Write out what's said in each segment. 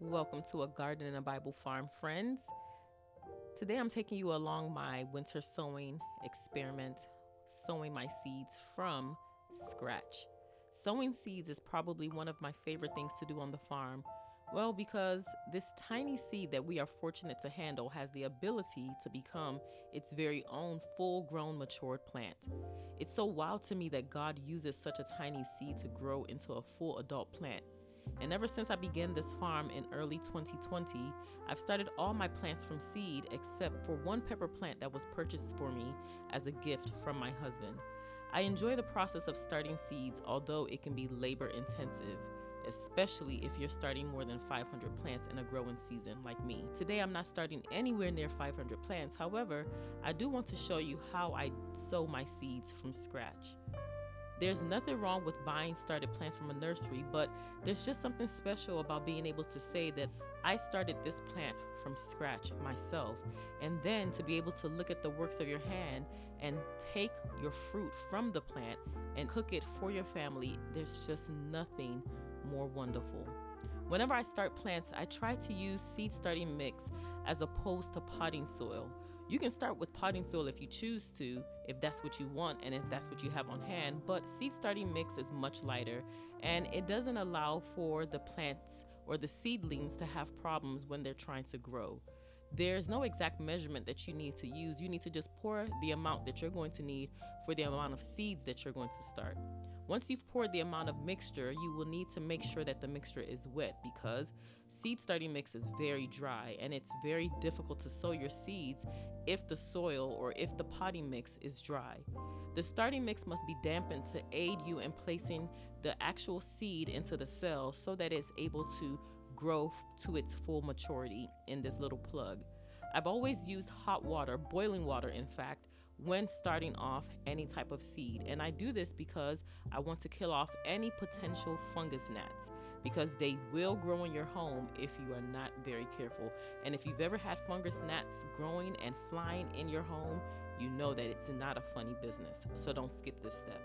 Welcome to A Garden and a Bible Farm, friends. Today I'm taking you along my winter sowing experiment, sowing my seeds from scratch. Sowing seeds is probably one of my favorite things to do on the farm. Well, because this tiny seed that we are fortunate to handle has the ability to become its very own full-grown matured plant. It's so wild to me that God uses such a tiny seed to grow into a full adult plant. And ever since I began this farm in early 2020, I've started all my plants from seed except for one pepper plant that was purchased for me as a gift from my husband. I enjoy the process of starting seeds, although it can be labor intensive, especially if you're starting more than 500 plants in a growing season like me. Today I'm not starting anywhere near 500 plants. However, I do want to show you how I sow my seeds from scratch. There's nothing wrong with buying started plants from a nursery, but there's just something special about being able to say that I started this plant from scratch myself, and then to be able to look at the works of your hand and take your fruit from the plant and cook it for your family. There's just nothing more wonderful. Whenever I start plants, I try to use seed starting mix as opposed to potting soil. You can start with potting soil if you choose to, if that's what you want and if that's what you have on hand, but seed starting mix is much lighter and it doesn't allow for the plants or the seedlings to have problems when they're trying to grow. There's no exact measurement that you need to use. You need to just pour the amount that you're going to need for the amount of seeds that you're going to start. Once you've poured the amount of mixture, you will need to make sure that the mixture is wet because seed starting mix is very dry and it's very difficult to sow your seeds if the soil or if the potting mix is dry. The starting mix must be dampened to aid you in placing the actual seed into the cell so that it's able to grow to its full maturity in this little plug. I've always used hot water, boiling water in fact, when starting off any type of seed. And I do this because I want to kill off any potential fungus gnats because they will grow in your home if you are not very careful. And if you've ever had fungus gnats growing and flying in your home, you know that it's not a funny business. So don't skip this step.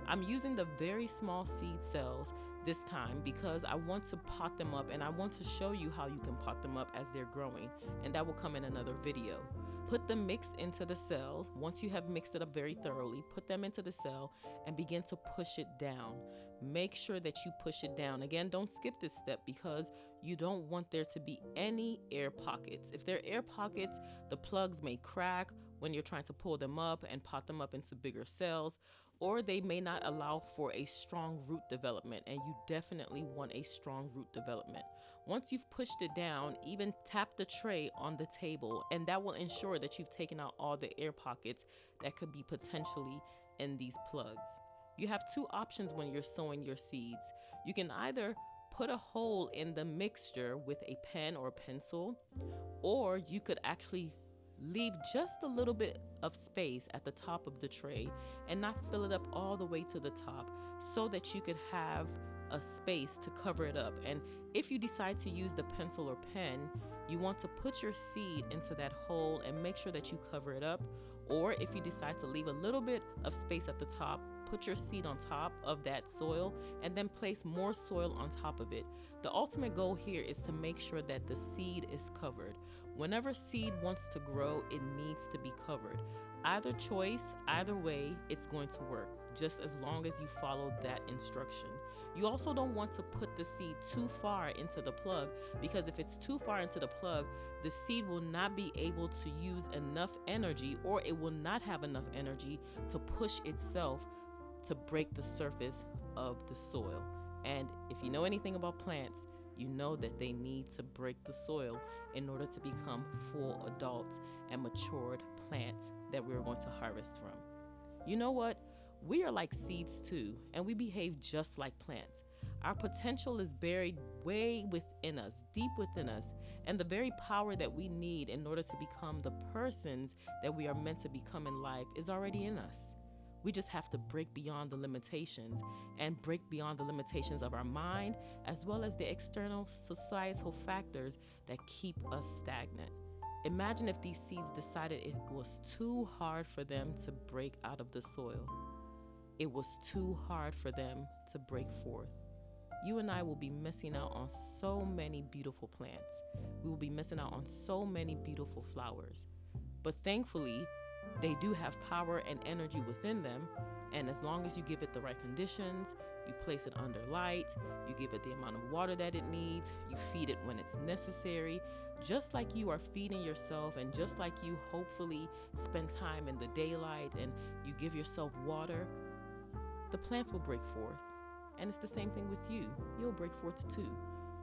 I'm using the very small seed cells this time because I want to pot them up and I want to show you how you can pot them up as they're growing, and that will come in another video. Put the mix into the cell. Once you have mixed it up very thoroughly, put them into the cell and begin to push it down. Make sure that you push it down. Again, don't skip this step because you don't want there to be any air pockets. If there are air pockets, the plugs may crack when you're trying to pull them up and pot them up into bigger cells, or they may not allow for a strong root development, and you definitely want a strong root development. Once you've pushed it down, even tap the tray on the table, and that will ensure that you've taken out all the air pockets that could be potentially in these plugs. You have two options when you're sowing your seeds. You can either put a hole in the mixture with a pen or pencil, or you could actually leave just a little bit of space at the top of the tray and not fill it up all the way to the top so that you could have a space to cover it up. And if you decide to use the pencil or pen, you want to put your seed into that hole and make sure that you cover it up. Or if you decide to leave a little bit of space at the top, put your seed on top of that soil and then place more soil on top of it. The ultimate goal here is to make sure that the seed is covered. Whenever seed wants to grow, it needs to be covered. Either choice, either way, it's going to work, just as long as you follow that instruction. You also don't want to put the seed too far into the plug because if it's too far into the plug, the seed will not be able to use enough energy, or it will not have enough energy to push itself to break the surface of the soil. And if you know anything about plants, you know that they need to break the soil in order to become full adults and matured plants that we're going to harvest from. You know what? We are like seeds too, and we behave just like plants. Our potential is buried way within us, deep within us, and the very power that we need in order to become the persons that we are meant to become in life is already in us. We just have to break beyond the limitations and break beyond the limitations of our mind, as well as the external societal factors that keep us stagnant. Imagine if these seeds decided it was too hard for them to break out of the soil. It was too hard for them to break forth. you and I will be missing out on so many beautiful plants. We will be missing out on so many beautiful flowers. But thankfully, they do have power and energy within them. And as long as you give it the right conditions, you place it under light, you give it the amount of water that it needs, you feed it when it's necessary, just like you are feeding yourself, and just like you hopefully spend time in the daylight and you give yourself water, the plants will break forth. And it's the same thing with you. You'll break forth too.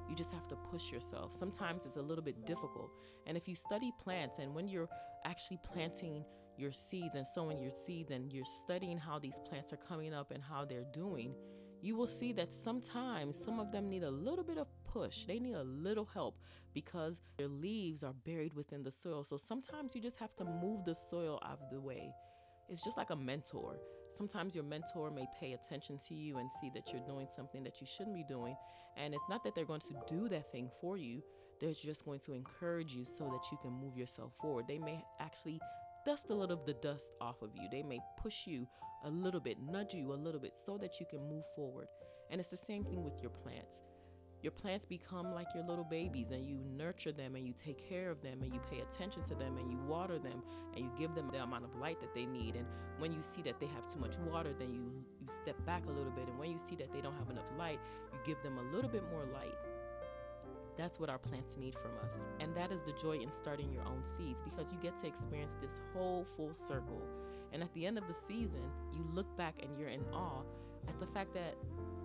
You just have to push yourself. Sometimes it's a little bit difficult. And if you study plants, and when you're actually planting your seeds and sowing your seeds, and you're studying how these plants are coming up and how they're doing, you will see that sometimes some of them need a little bit of push. They need a little help because their leaves are buried within the soil. So sometimes you just have to move the soil out of the way. It's just like a mentor. Sometimes your mentor may pay attention to you and see that you're doing something that you shouldn't be doing. And it's not that they're going to do that thing for you. They're just going to encourage you so that you can move yourself forward. They may actually dust a little of the dust off of you. They may push you a little bit, nudge you a little bit so that you can move forward. And it's the same thing with your plants. Your plants become like your little babies, and you nurture them and you take care of them and you pay attention to them and you water them and you give them the amount of light that they need. And when you see that they have too much water, then you step back a little bit. And when you see that they don't have enough light, you give them a little bit more light. That's what our plants need from us. And that is the joy in starting your own seeds, because you get to experience this whole full circle. And at the end of the season, you look back and you're in awe at the fact that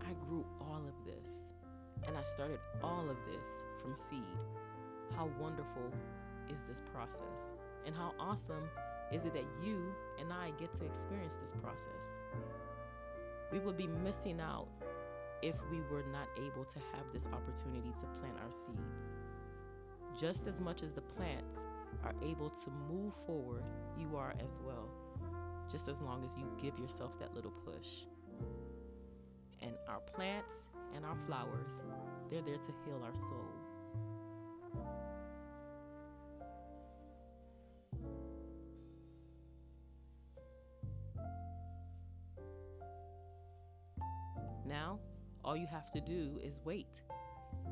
I grew all of this. And I started all of this from seed. How wonderful is this process? And how awesome is it that you and I get to experience this process? We would be missing out if we were not able to have this opportunity to plant our seeds. Just as much as the plants are able to move forward, you are as well. Just as long as you give yourself that little push. And our plants and our flowers, they're there to heal our soul. Now, all you have to do is wait.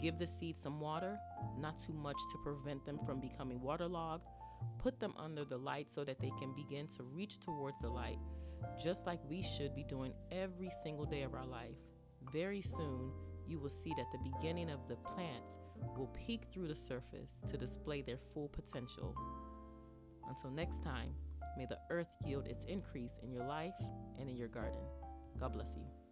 Give the seeds some water, not too much to prevent them from becoming waterlogged. Put them under the light so that they can begin to reach towards the light, just like we should be doing every single day of our life. Very soon, you will see that the beginning of the plants will peek through the surface to display their full potential. Until next time, may the earth yield its increase in your life and in your garden. God bless you.